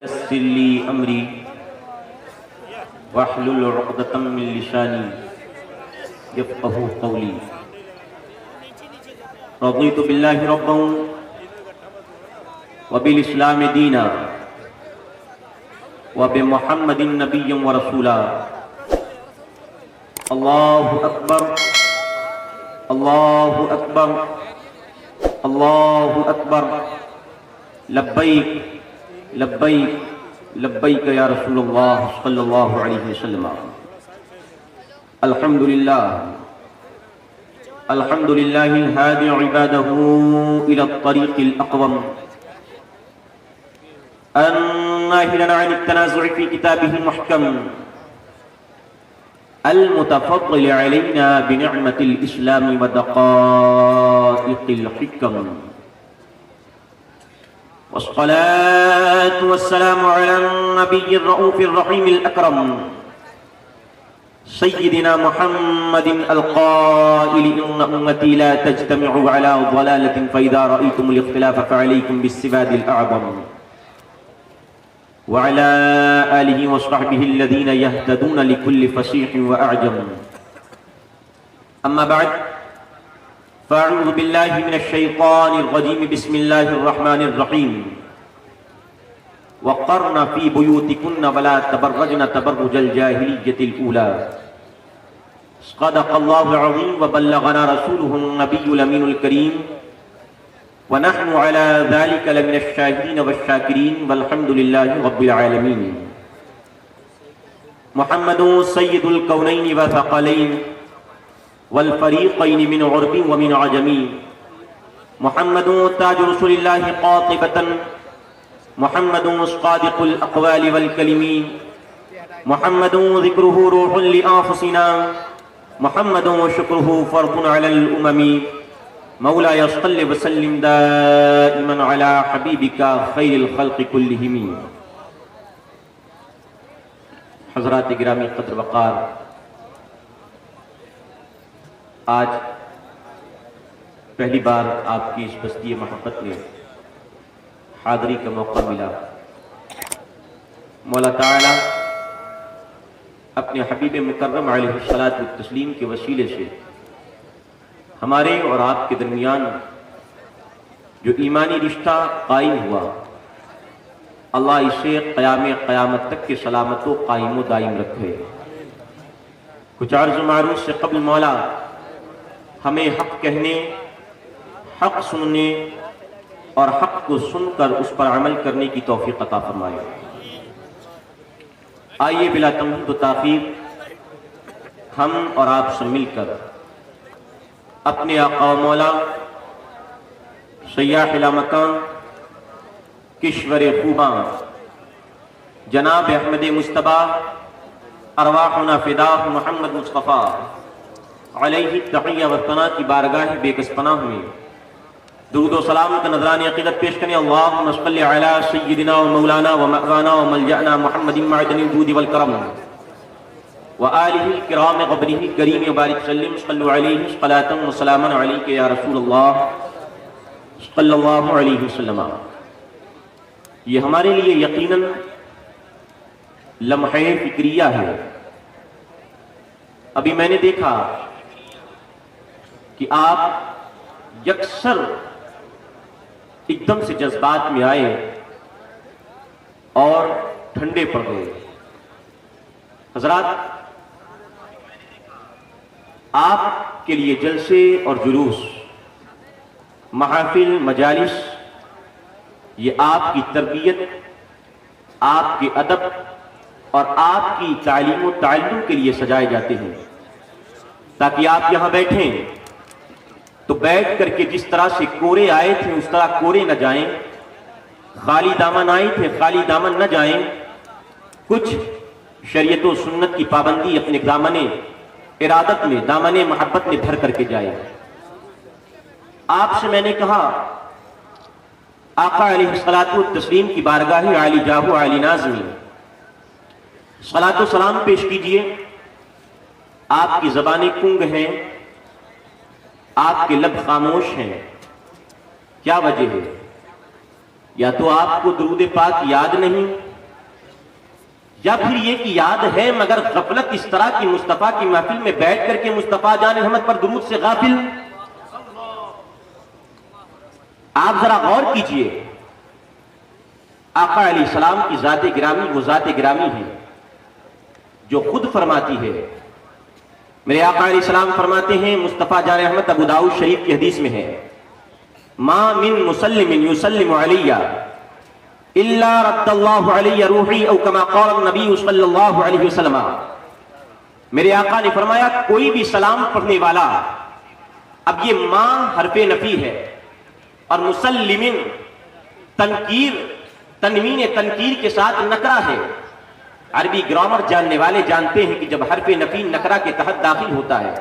يسر لي أمري واحلل عقدة من لساني يفقهوا قولي. رضيت بالله ربا وبالإسلام دينا وبمحمد نبيا ورسولا. الله أكبر الله أكبر الله أكبر. لبيك لبيك لبيك يا رسول الله صلى الله عليه وسلم. الحمد لله الحمد لله الهادي عباده إلى الطريق الأقوم، الناهي عن التنازع في كتابه المحكم، المتفضل علينا بنعمة الإسلام ودقائق الحكم. والصلاة والسلام على النبي الرؤوف الرحيم الأكرم سيدنا محمد القائل إن أمتي لا تجتمع على ضلالة فإذا رأيتم الاختلاف فعليكم بالسباد الأعظم، وعلى آله وصحبه الذين يهتدون لكل فصيح وأعجم. أما بعد، فأعوذ بالله من الشيطان الرجيم. بسم الله الرحمن الرحيم. وقرن في بيوتكن ولا تبرجن تبرج الجاهلية الأولى. صدق الله العظيم وبلغنا رسوله النبي الأمين الكريم، ونحن على ذلك لمن الشاهدين والشاكرين، والحمد لله رب العالمين. محمد سيد الكونين وثقلين والفريقين من عرب ومن عجم. محمد تاج رسول الله قاطبة، محمد صادق الأقوال والكلم، محمد ذكره روح لأنفسنا، محمد شكره فرض على الأمم. مولاي صل وسلم دائما على حبيبك خير الخلق كلهم. حضرات گرامی قدر وقار، آج پہلی بار آپ کی اس بستی محبت میں حاضری کا موقع ملا. مولا تعالی اپنے حبیب مکرم علیہ الصلاۃ والتسلیم کے وسیلے سے ہمارے اور آپ کے درمیان جو ایمانی رشتہ قائم ہوا، اللہ اسے قیامت تک کے سلامت و قائم و دائم رکھے. کچھ عرض معروض سے قبل مولا ہمیں حق کہنے، حق سننے اور حق کو سن کر اس پر عمل کرنے کی توفیق عطا فرمائے. آئیے بلا تمہید و تاخیر ہم اور آپ سے مل کر اپنے آقا و مولا سیاح لامکان کشور خوباں جناب احمد مصطفیٰ ارواحنا فداہ محمد مصطفیٰ علیہ التحیہ والثناء کی بارگاہ بے کس پناہ میں درود و سلام کا نذران عقیدت پیش کریں. اللہم صلی علی سیدنا و مولانا و مأوانا و ملجأنا محمد معدن الجود والکرم وآلہ الکرام غبرہ کریم وبارک سلم. صلو علیہ صلاۃ و سلاما علیک یا رسول اللہ صلی اللہ علیہ وسلم. یہ ہمارے لیے یقیناً لمحہ فکریہ ہے. ابھی میں نے دیکھا کہ آپ یکسر ایک دم سے جذبات میں آئے اور ٹھنڈے پڑ گئے. حضرات، آپ کے لیے جلسے اور جلوس، محافل، مجالس، یہ آپ کی تربیت، آپ کے ادب اور آپ کی تعلیم و تعلم کے لیے سجائے جاتے ہیں، تاکہ آپ یہاں بیٹھیں تو بیٹھ کر کے جس طرح سے کورے آئے تھے اس طرح کورے نہ جائیں، خالی دامن آئے تھے خالی دامن نہ جائیں. کچھ شریعت و سنت کی پابندی اپنے دامن ارادت میں، دامن محبت میں بھر کر کے جائے. آپ سے میں نے کہا آقا علیہ الصلاۃ والتسلیم کی بارگاہ عالی جاہ و عالی ناز میں صلاۃ و سلام پیش کیجئے. آپ کی زبانیں کنگ ہیں، آپ کے لب خاموش ہیں. کیا وجہ ہے؟ یا تو آپ کو درود پاک یاد نہیں یا پھر یہ کہ یاد ہے مگر غفلت اس طرح کی مصطفیٰ کی محفل میں بیٹھ کر کے مصطفیٰ جان احمد پر درود سے غافل؟ آپ ذرا غور کیجئے، آقا علیہ السلام کی ذات گرامی وہ ذات گرامی ہے جو خود فرماتی ہے، میرے آقا علیہ السلام فرماتے ہیں، مصطفیٰ جان احمد ابو داؤد شریف کی حدیث میں ہے، ما من مسلم یسلم علی الا رد اللہ علی روحی او کما قال النبی صلی اللہ علیہ وسلم۔ میرے آقا نے فرمایا کوئی بھی سلام پڑھنے والا، اب یہ ما حرف نفی ہے اور مسلمن تنکیر، تنوین تنکیر کے ساتھ نکرہ ہے۔ عربی گرامر جاننے والے جانتے ہیں کہ جب حرف نفی نکرہ کے تحت داخل ہوتا ہے،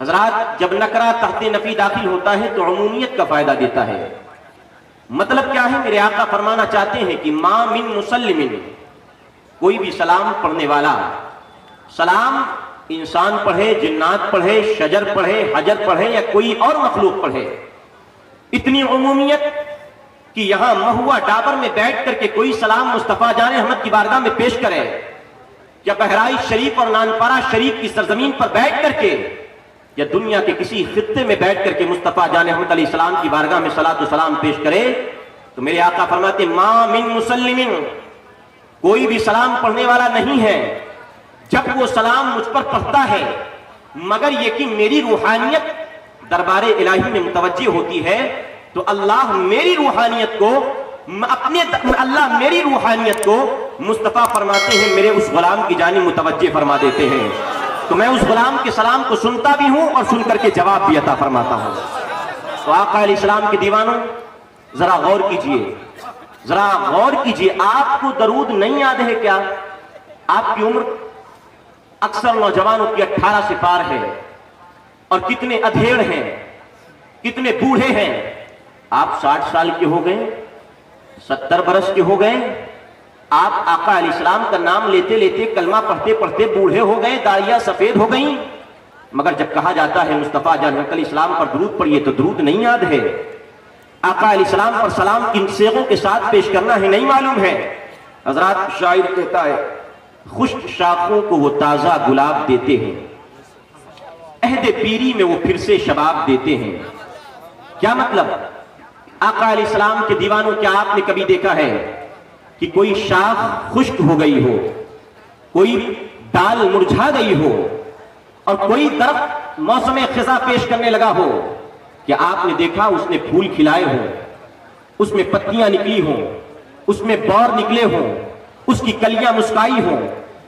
حضرات جب نکرہ تحت نفی داخل ہوتا ہے تو عمومیت کا فائدہ دیتا ہے۔ مطلب کیا ہے؟ میرے آقا فرمانا چاہتے ہیں کہ ما من مسلم، کوئی بھی سلام پڑھنے والا، سلام انسان پڑھے، جنات پڑھے، شجر پڑھے، حجر پڑھے یا کوئی اور مخلوق پڑھے، اتنی عمومیت کہ یہاں مہوا ڈابر میں بیٹھ کر کے کوئی سلام مصطفیٰ جان احمد کی بارگاہ میں پیش کرے، یا بہرائچ شریف اور نانپارہ شریف کی سرزمین پر بیٹھ کر کے، یا دنیا کے کسی خطے میں بیٹھ کر کے مصطفیٰ جان احمد علیہ السلام کی بارگاہ میں صلاۃ و سلام پیش کرے، تو میرے آقا فرماتے ما من مسلم، کوئی بھی سلام پڑھنے والا نہیں ہے جب وہ سلام مجھ پر پڑھتا ہے مگر یہ کہ میری روحانیت دربار الہی میں متوجہ ہوتی ہے، تو اللہ میری روحانیت کو اللہ میری روحانیت کو مصطفیٰ فرماتے ہیں میرے اس غلام کی جانب متوجہ فرما دیتے ہیں، تو میں اس غلام کے سلام کو سنتا بھی ہوں اور سن کر کے جواب بھی عطا فرماتا ہوں۔ تو آقا علیہ السلام کے دیوانوں ذرا غور کیجئے، ذرا غور کیجئے، آپ کو درود نہیں یاد ہے کیا؟ آپ کی عمر اکثر نوجوانوں کی 18 سے پار ہے، اور کتنے ادھیڑ ہیں، کتنے بوڑھے ہیں، آپ 60 سال کے ہو گئے، 70 برس کے ہو گئے، آپ آقا علیہ السلام کا نام لیتے لیتے کلمہ پڑھتے پڑھتے بوڑھے ہو گئے، داڑیاں سفید ہو گئیں، مگر جب کہا جاتا ہے مصطفیٰ جان احمد علیہ السلام پر درود پڑھیے تو درود نہیں یاد ہے، آقا علیہ السلام پر سلام کن صیغوں کے ساتھ پیش کرنا ہے نہیں معلوم ہے۔ حضرات شاعر کہتا ہے خشک شاخوں کو وہ تازہ گلاب دیتے ہیں، عہد پیری میں وہ پھر سے شباب دیتے ہیں۔ کیا مطلب؟ آقا علیہ السلام کے دیوانوں کیا آپ نے کبھی دیکھا ہے کہ کوئی شاخ خشک ہو گئی ہو، کوئی ڈال مرجھا گئی ہو اور کوئی درخت موسم خزاں پیش کرنے لگا ہو؟ کہ آپ نے دیکھا اس نے پھول کھلائے ہوں، اس میں پتیاں نکلی ہوں، اس میں بور نکلے ہوں، اس کی کلیاں مسکائی ہوں،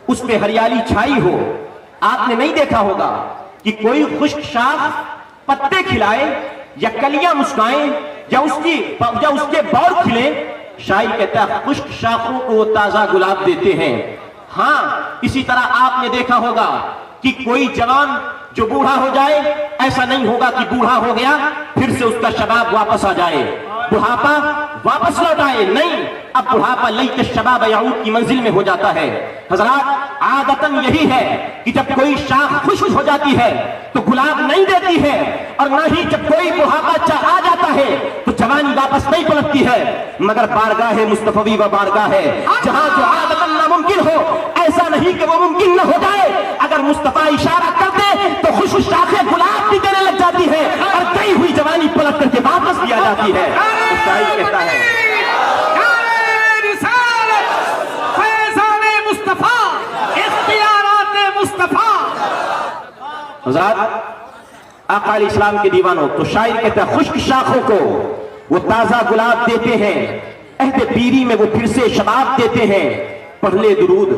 اس پہ ہریالی چھائی ہو؟ آپ نے نہیں دیکھا ہوگا کہ کوئی خشک شاخ پتے کھلائے یا کلیاں مسکائیں یا اس کے بور کھلے۔ شاعر کہتا ہے خشک شاخوں کو وہ تازہ گلاب دیتے ہیں۔ ہاں اسی طرح آپ نے دیکھا ہوگا کہ کوئی جوان جو بوڑھا ہو جائے، ایسا نہیں ہوگا کہ بوڑھا ہو گیا پھر سے اس کا شباب واپس آ جائے، بڑھاپا واپس لوٹ آئے، نہیں، اب بڑھاپا لیت الشباب یعود کی منزل میں ہو جاتا ہے۔ حضرات عادتاً یہی ہے کہ جب کوئی شاخ خشک ہو جاتی ہے تو گلاب نہیں دیتی ہے، اور نہ ہی جب کوئی بڑھاپا آ جاتا ہے تو جوانی واپس نہیں پلٹتی ہے، مگر بارگاہ مصطفی و بارگاہ ہے جہاں جو عادتاً ناممکن ہو، ایسا نہیں کہ وہ ممکن نہ ہو جائے۔ اگر مصطفیٰ اشارہ کر دے تو خشک شاخیں گلاب بھی دینے لگ جاتی ہے اور گئی ہوئی جوانی پلٹ کر کے واپس بھی آ جاتی ہے۔ تو شاعر کہتا ہے حضرات آقا علیہ السلام کے دیوانوں، تو شاعر کہتا ہے خشک شاخوں کو وہ تازہ گلاب دیتے ہیں، عہد پیری میں وہ پھر سے شباب دیتے ہیں۔ پڑھ لے درود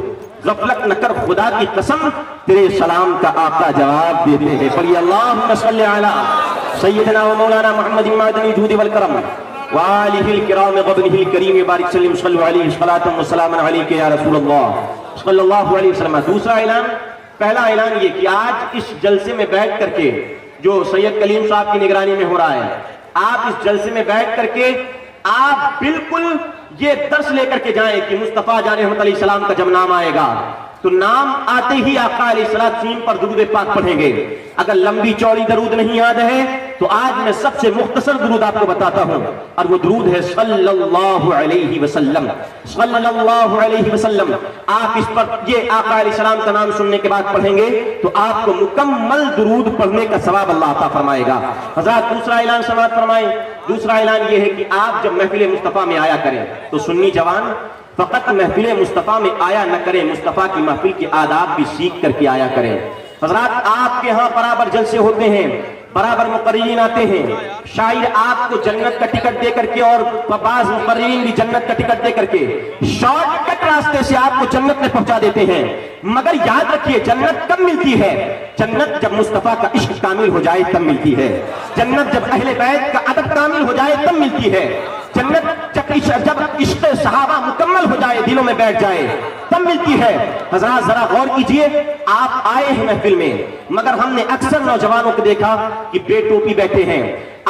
غفلت نہ کر خدا کی قسم، تیرے سلام کا آقا جواب دیتے ہیں۔ پڑھیے اللہم صلی علی سیدنا و مولانا محمد معدن الجود والکرم وآلہ الکرام غبنہ الکریم بارک سلم صلی علیہ صلاۃ و سلام علیک یا رسول اللہ صلی اللہ علیہ وسلم۔ دوسرا اعلان، پہلا اعلان یہ کہ آج اس جلسے میں بیٹھ کر کے جو سید کلیم صاحب کی نگرانی میں ہو رہا ہے، آپ اس جلسے میں بیٹھ کر کے آپ بالکل یہ درس لے کر کے جائیں کہ مصطفیٰ جان احمد علیہ السلام کا جب نام آئے گا تو نام آتے ہی آقا علیہ السلام پر درود پاک پڑھیں گے۔ اگر لمبی چوڑی درود نہیں یاد ہے تو آج میں سب سے مختصر درود آپ کو بتاتا ہوں، اور وہ درود ہے صلی اللہ علیہ وسلم، صلی اللہ علیہ وسلم۔ آپ اس پر یہ آقا علیہ السلام کا نام سننے کے بعد پڑھیں گے تو آپ کو مکمل درود پڑھنے کا ثواب اللہ عطا فرمائے گا۔ حضرات دوسرا اعلان سماعت فرمائیں۔ دوسرا اعلان یہ ہے کہ آپ جب محفل مصطفیٰ میں آیا کریں تو سنی جوان فقط محفل مصطفیٰ میں آیا نہ کریں، مصطفیٰ کی محفل کے آداب بھی سیکھ کر کے آیا کریں۔ حضرات آپ کے ہاں برابر جلسے ہوتے ہیں، برابر مقررین آتے ہیں، شاعر آپ کو جنت کا ٹکٹ دے کر کے اور بعض مقررین بھی جنت کا ٹکٹ دے کر کے شارٹ کٹ راستے سے آپ کو جنت میں پہنچا دیتے ہیں، مگر یاد رکھیے جنت کب ملتی ہے؟ جنت جب مصطفیٰ کا عشق کامل ہو جائے تب ملتی ہے، جنت جب اہل بیت کا ادب کامل ہو جائے تب ملتی ہے، جنت جب عشق صحابہ مکمل ہو جائے، دلوں میں بیٹھ جائے تب ملتی ہے۔ حضرات ذرا غور کیجئے، آپ آئے ہیں محفل میں مگر ہم نے اکثر نوجوانوں کو دیکھا کہ بے ٹوپی بیٹھے ہیں،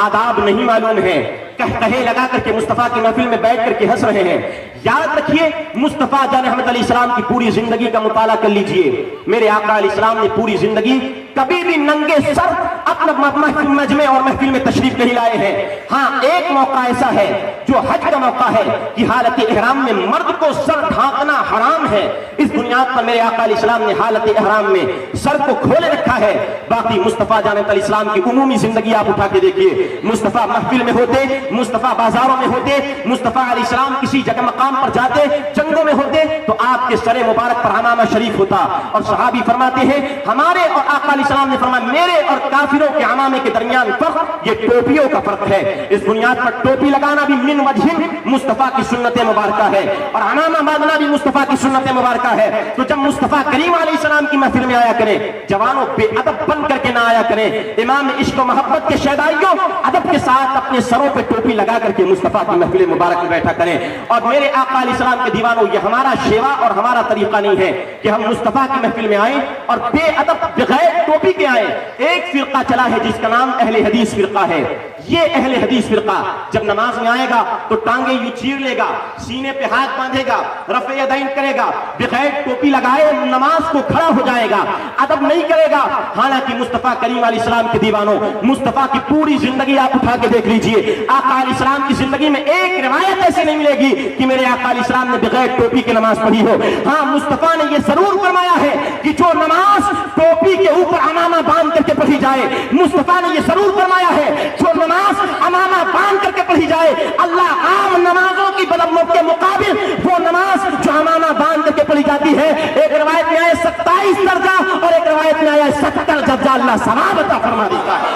آداب نہیں معلوم ہے، کہے لگا کر کے مصطفیٰ کی محفل میں بیٹھ کر کے ہنس رہے ہیں۔ یاد رکھیے مصطفیٰ جان احمد علیہ السلام کی پوری زندگی کا مطالعہ کر لیجئے، میرے آقا علیہ السلام نے پوری زندگی کبھی بھی ننگے سر اپنا مجمع اور محفل میں تشریف نہیں لائے ہیں۔ ہاں ایک موقع ایسا ہے جو حج کا موقع ہے کہ حالت احرام میں مرد کو سر ڈھانکنا حرام ہے، اس بنیاد پر میرے آقا علیہ السلام نے حالت احرام میں سر کو کھولے رکھا ہے۔ باقی مصطفیٰ جان علیہ السلام کی عمومی زندگی آپ اٹھا کے دیکھیے، مصطفیٰ محفل میں ہوتے، مصطفیٰ بازاروں میں ہوتے، مصطفیٰ علیہ السلام کسی جگہ مقام پر جاتے، جنگوں میں ہوتے تو آپ کے سر مبارک پر عمامہ شریف ہوتا، اور صحابی فرماتے ہیں ہمارے اور آقا علیہ السلام نے فرمایا میرے اور کافروں کے عمامے کے درمیان فرق یہ ٹوپیوں کا فرق ہے۔ اس بنیاد پر ٹوپی لگانا بھی من وجہ مصطفیٰ کی سنت مبارکہ ہے اور عمامہ باندھنا بھی مصطفیٰ کی سنت مبارکہ ہے۔ تو جب مصطفیٰ کریم علیہ السلام کی محفل میں آیا کریں، جوانوں بے ادب بن کر کے نہ آیا کریں، امام عشق و محبت کے شیدائیوں ادب کے ساتھ اپنے سروں پہ ٹوپی لگا کر کے مصطفیٰ کی محفل مبارک میں بیٹھا کریں۔ اور میرے آقا علیہ السلام کے دیوانوں یہ ہمارا شیوا اور ہمارا طریقہ نہیں ہے کہ ہم مصطفیٰ کی محفل میں آئیں اور بے ادب بغیر ٹوپی کے آئیں۔ ایک فرقہ چلا ہے جس کا نام اہل حدیث فرقہ ہے، یہ اہل حدیث فرقہ جب نماز میں آئے گا تو ٹانگیں یوں چیر لے گا، سینے پہ ہاتھ باندھے گا، رفع یدین کرے گا، بغیر ٹوپی لگائے نماز کو کھڑا ہو جائے گا، ادب نہیں کرے گا۔ حالانکہ مصطفیٰ کریم علیہ السلام کے دیوانوں مصطفیٰ کی پوری زندگی آپ اٹھا کے دیکھ لیجئے، آقا علیہ السلام کی زندگی میں ایک روایت ایسی نہیں ملے گی کہ میرے آقا علیہ السلام نے بغیر ٹوپی کے نماز پڑھی ہو۔ ہاں مصطفیٰ نے یہ ضرور فرمایا ہے کہ جو نماز ٹوپی کے اوپر عمامہ باندھ کر کے پڑھی جائے، مصطفیٰ نے یہ ضرور فرمایا ہے جو نماز عمامہ باندھ کر کے پڑھی جائے، اللہ عام نمازوں کی بدمت کے مقابل وہ نماز جو عمامہ باندھ کر کے پڑھی جاتی ہے، ایک روایت میں آئے 27 درجہ اور ایک روایت میں آیا 70 درجہ اللہ ثواب عطا فرما دیتا ہے۔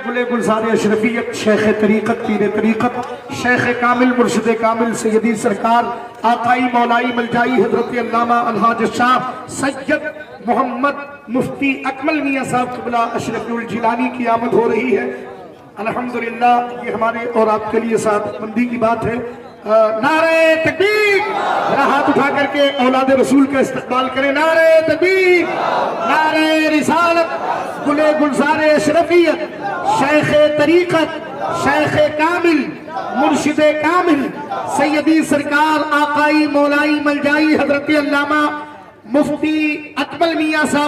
گلے گلزار اشرفیت، شیخ طریقت، پیر طریقت، شیخ کامل، مرشد کامل، سیدی سرکار آقائی مولائی ملجائی حضرت علامہ الحاج شاہ سید محمد مفتی اکمل میاں صاحب قبلہ اشرفی الجیلانی کی آمد ہو رہی ہے۔ الحمدللہ یہ ہمارے اور آپ کے لیے ساتھ مندی کی بات ہے۔ نعرہ تکبیر، ذرا ہاتھ اٹھا کر کے اولاد رسول کا استقبال کریں۔ نعرہ تکبیر، نعرہ رسالت، گلے گلزار اشرفیت، شیخ طریقت، شیخ کامل، مرشد کامل، سیدی سرکار آقائی مولائی ملجائی حضرت علامہ مفتی اکمل میاں صاحب